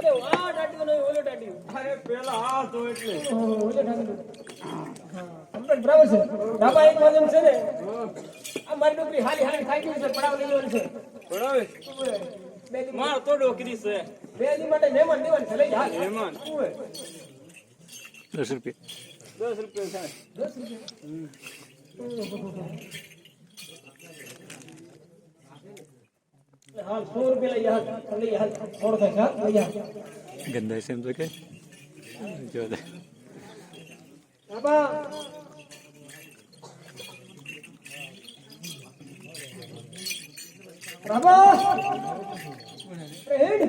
અરે વાહ ડાટી તો નહીં ઓલો ડાટી અરે પેલા આ તો એટલે ઓલો ડાટી હા કમ્પ્લીટ બરાબર છે ડાબા એક વાજન છે ને આ મારી ડોકરી હાલી હાલી ખાઈ ગઈ છે પડાવ લઈ લેવાનું છે પડાવે બે દી માર તો ડોકરી છે બે દી માટે મહેમાન દેવાનું છે લઈ જા મહેમાન 10 રૂપિયા 10 રૂપિયા થાય 10 રૂપિયા હાલ 100 રૂપિયા લઈ હાલ થોડો થાય લઈ હાલ ગંદા છે એમ તો કે જો દે બાબા બાબા હેડ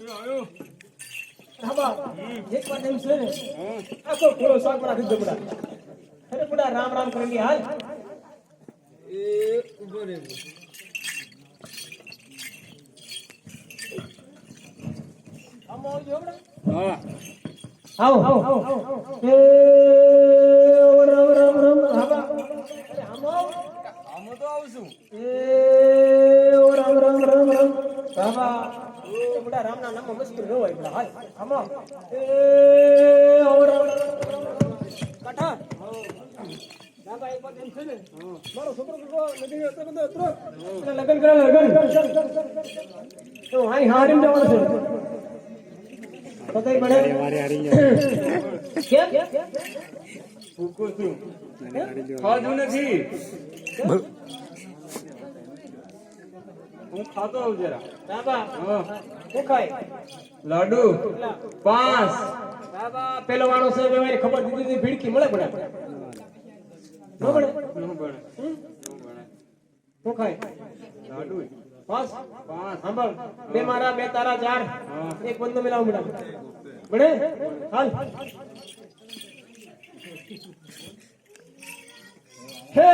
આયો બાબા એક વાત એમ છે ને આખો ખોલો સાક પર આખી દબડા અરે બડા રામ રામ કરેંગે હાલ એ ઉભો રે આમો જોબડા હા આવો એ રામ રામ રામ બાબા અરે આમો આમ તો આવશું એ રામ રામ રામ રામ બાબા એ બડા રામ ના નામ મસ્કુર ન હોય બડા હાલ આમો એ રામ કાઠા બાબા એક વાત એમ છે ને મારો છોકરો નદી હતો બધો ઉતરો લગન કરે લગન તો હાઈ હારીને જવાનું છે પતાઈ પડે મારે હારી કેમ ભૂખું છું ખાધું નથી હું ખાતો આવું જરા બાબા હા શું ખાય લાડુ 5 બાબા પેલો વાળો છે વ્યવહાર ખબર દીધી ભીડકી મળે પડે ન મળે નું બને શું ખાય લાડુ બસ 5 સાંભળ બે મારા બે તારા ચાર હા. એક બંદો મિલાવ મળે બડે હાલ હે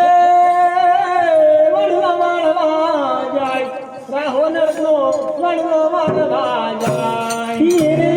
વણવા વાળવા જાય રાહો નરનો વણવા વાળવા જાય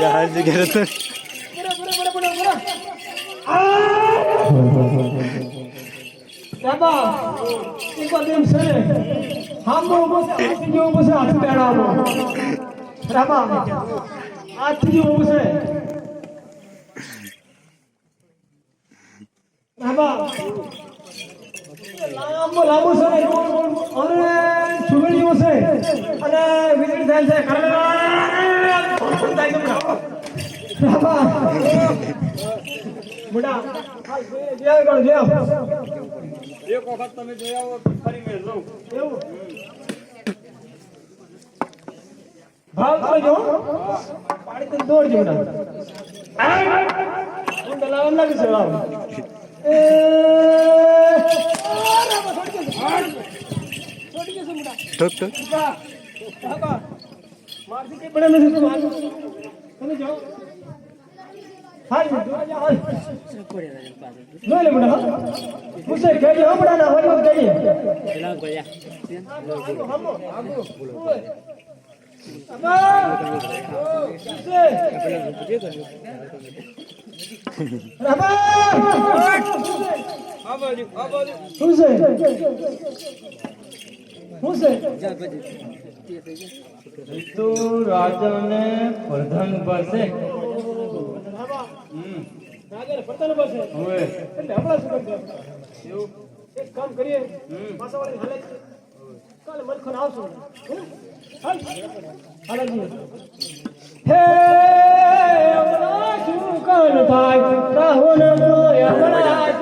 રાજ જગ્યા તો બાબા એક વાત એમ છે હામો બસ આથી જેવો બસ હાથ બેડાવો બાબા આથી જેવો બસ બાબા લાંબો લાંબો છે અને સુગડીઓ છે અને વીજળી થાય છે બાબા બુડા જય કરો જય એક વખત તમે જોઈ આવો ફરી મેં લઉં એવું ભાવ કરજો પાડી તો દોડ જો બુડા હું દલાવમ લાગે છે લાવ એ છોડી ગયો બુડા ઠોક ઠોક બાબા મારથી કે પડે નથી તો મારું તમે જાઓ હાલ હાલ લો લે બડા મુસે ગઈ હો બડા ના હોય ગઈ પેલા ગયા હામો હામો અબા મુસે અબા આ બાજુ મુસે મુસે તો રાજાને પ્રધાન પાસે રાજાને પતન બસે હવે એટલે હમણાં શું કરજો એવું એક કામ કરીએ પાસાવાળી હાલે કાલે મલખન આવશું હાલ હાલજી હે હમણાં શું કાન થાય રાહુલ નો હમણાં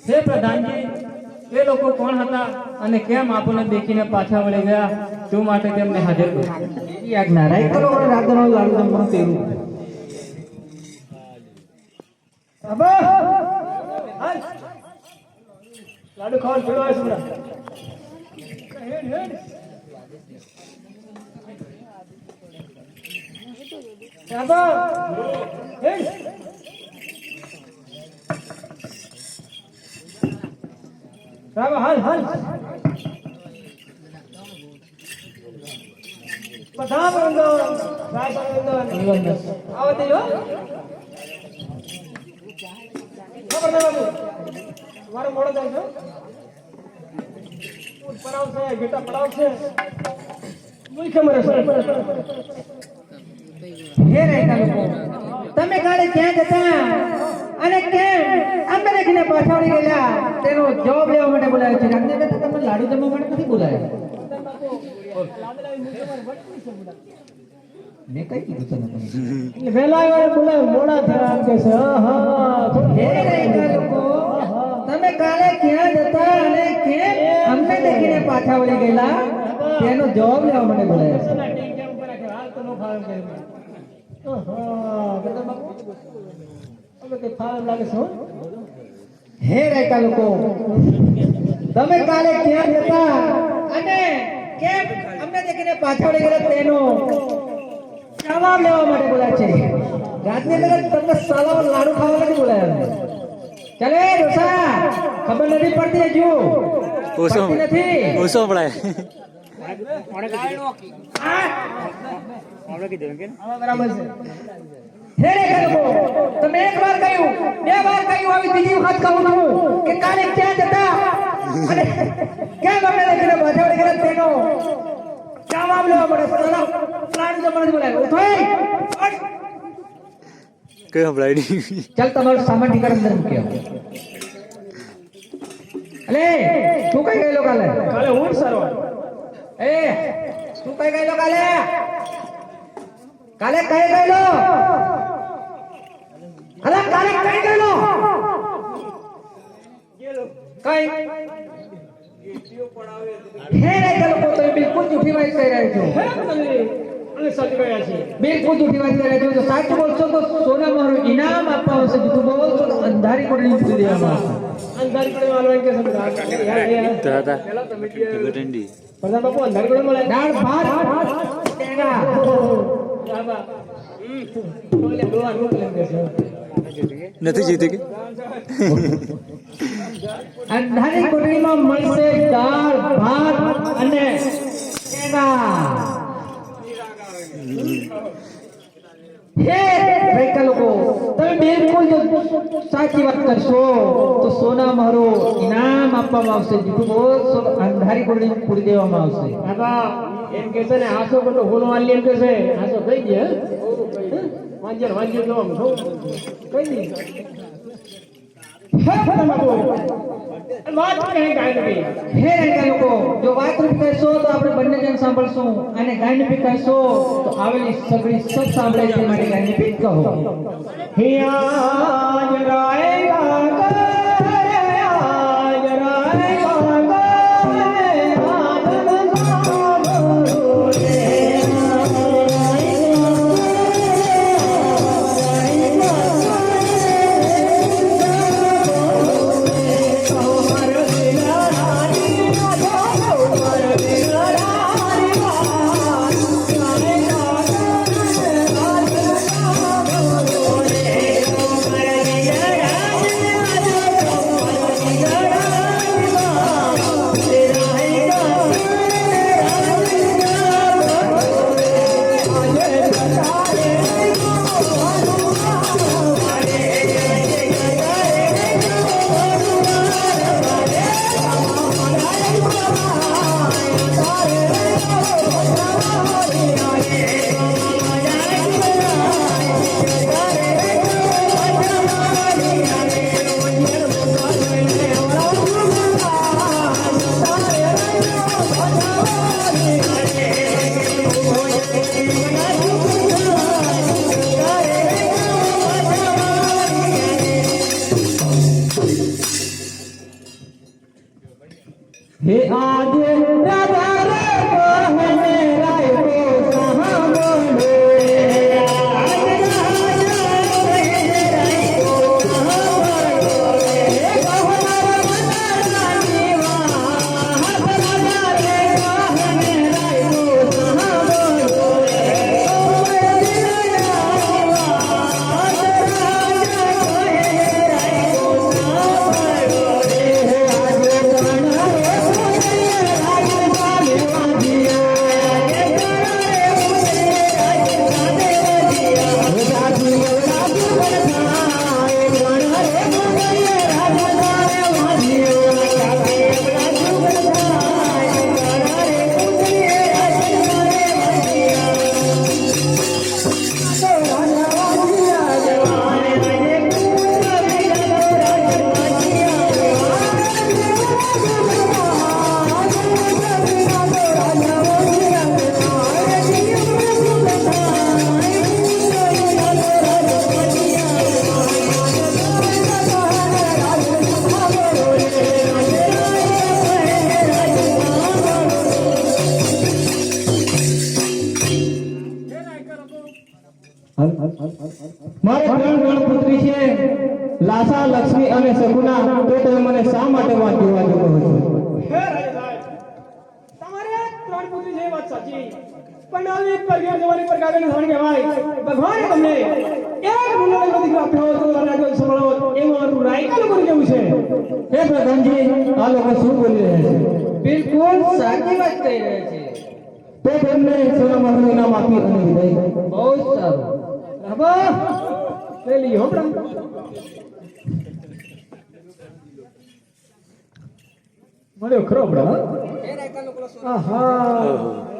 હે પ્રધાનજી, એ લોકો કોણ હતા અને કેમ આપણને દેખીને પાછા વળી ગયા? શું માટે તેમને હાજર કર્યા? એ આજ્ઞા રાઈ કરો અને રાતનો લાડુ જમવાનું તેરું અબા હાલ લાડુ ખાવાનું પેલો આવે સુરા હેડ હેડ અબા હેડ રામ હાલ હાલ પધામ રંગો રાય રંગો આવતે જો ખબર બાબુ મારો મોડો થાય છે પડાવ છે બેટા પડાવ છે મુઈ ખબર હે રાયકા લોકો તમે ગાડી ક્યાં જતા અને કેમ અમે દેખીને પાછાડી ગયેલા તેનો જવાબ લેવા માટે બોલાવ્યો છે. રામને બેટા તમને લાડુ જમવા માટે નથી બોલાવ્યા. મેં કઈ કીધું તને એટલે વહેલા આવ્યા બોલાવ મોડા થયા એમ કે છે. હે રાયકા લોકો તમે કાલે ક્યાં જતા અને કેમ અમને દેખીને પાછા વળી ગયેલા તેનો જવાબ લેવા માટે બોલાવ્યા છે. હે રાયકા લોકો તમે કાલે ક્યાં જતા અને કેમ અમને દેખીને પાછા વળી ગયેલા તેનો જવાબ લેવા માટે બોલાય છે. રાતની અંદર તમને સાલામાં લાડુ ખાવા નથી બોલાયા. ચાલે રોસા ખબર નથી પડતી હજુ ઓછો પડતી નથી. ઓછો પડાય બરાબર છે. હે રાયકા લોકો તમે એક વાર કહ્યું બે વાર કહ્યું આવી ત્રીજી વખત કહું છું કે કાલે ક્યાં જતા અને કેમ અમને દેખીને પાછા વળી ગયેલા તેનો જવાબ લેવા માટે સાલા લાડુ જમવાનું બોલાય. ઉઠાઈ કઈ સંભળાય ચાલ તમારો સામાન ઠીકાણે અંદર મૂક્યો. અલે તું કઈ ગયેલો કાલે? કાલે હું સરવા. એ તું કઈ ગયેલો કાલે? કાલે કઈ ગયેલો? અરે કાલે કઈ ગયેલો? કઈ હે રાયકા લોકો તમે બિલકુલ જૂઠી વાત કહી રહ્યા છો. બિલકુલ જૂઠી વાત કરી રહ્યા છો. જો સાચું બોલશો તો સોના મારું ઇનામ આપવા આવશે. જૂઠું બોલશો તો અંધારી કોડની પૂરી દેવામાં આવશે. અંધારી કોડે વાળો એમ કે દાદા ઠંડી પ્રધાન બાપુ અંધારી કોડે મળે દાળ ભાત ટેંગા ઓલે દોવા રોટ લેમ કે નથી જીતી કે અંધારી કોડણીમાં મળશે દાળ ભાત અને ટેંગા. હે રાયકા લોકો તમે બિલકુલ જો સાચી વાત કરશો તો સોના મારો ઇનામ આપવામાં આવશે. જૂઠું બોલશો તો અંધારી કોડણી પૂરી દેવામાં આવશે. એમ કે છે ને આસો બધો હોનો આલી એમ કે છે આસો કહી દે વાંજર વાંજર જો આમ કહી દે હે વાત કહે ગાયન. હે રાયકા લોકો જો વાત રૂપ કહેશો તો આપણે બંને જણ સાંભળશું અને ગાયન બી કહેશો તો આવેલી સગળી સબ સાંભળે તે માટે ગાયન બી કહો. હિયા રાયકા હે આજે રાજા રે કહને રાયો સાંભળે આજે રાજા કહને રાયો સાંભળે હે કહનારા મનના જીવા રાજા રે કહને રાયો સાંભળે મારે ત્રણ પુત્રી છે લાસા લક્ષ્મી અને સગુના તો તમે મને શા માટે વાંચ્યું કહો છો હે રાજા સાહેબ તમારે ત્રણ પુત્રી છે એ વાત સાચી પણ આવી એક પરગેર જવાની પર કાગળ ધણ કહેવાય ભગવાને તમને એક મુલાકાત દીકરો આપ્યો તો રાજો સંભળાવો એવું મારું રાયકા લોકોને કેવું છે હે પ્રધાનજી આ લોકો શું બોલી રહ્યા છે બિલકુલ સાચી વાત કહી રહ્યા છે તો તેમને સોના મહલનું ઇનામ આપી અને વિદાય બહુ સારું રાબા લે લી હોપડા મળ્યો ખરો બડા એ રાયકા લોકો આહા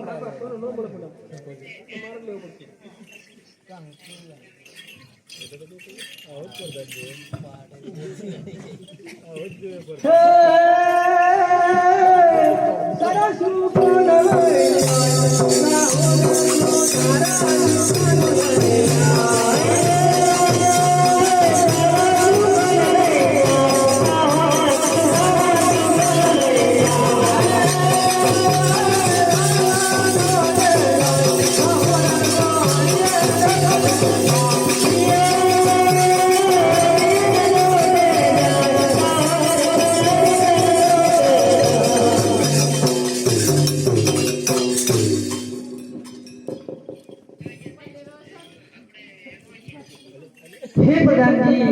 હે પ્રધાનજી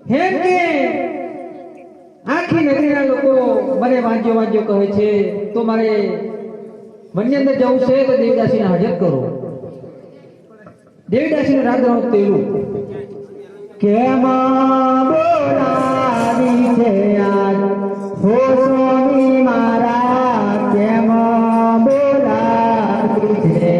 હેમ કે આખી નગરીના લોકો મને વાંચ્યો વાંચ્યો કહે છે તો મારે વનની અંદર જવું છે તો દેવદાસીને હાજર કરો દેવદાસીને રાધાનું તેલું કેમાં બોલાવી છે આ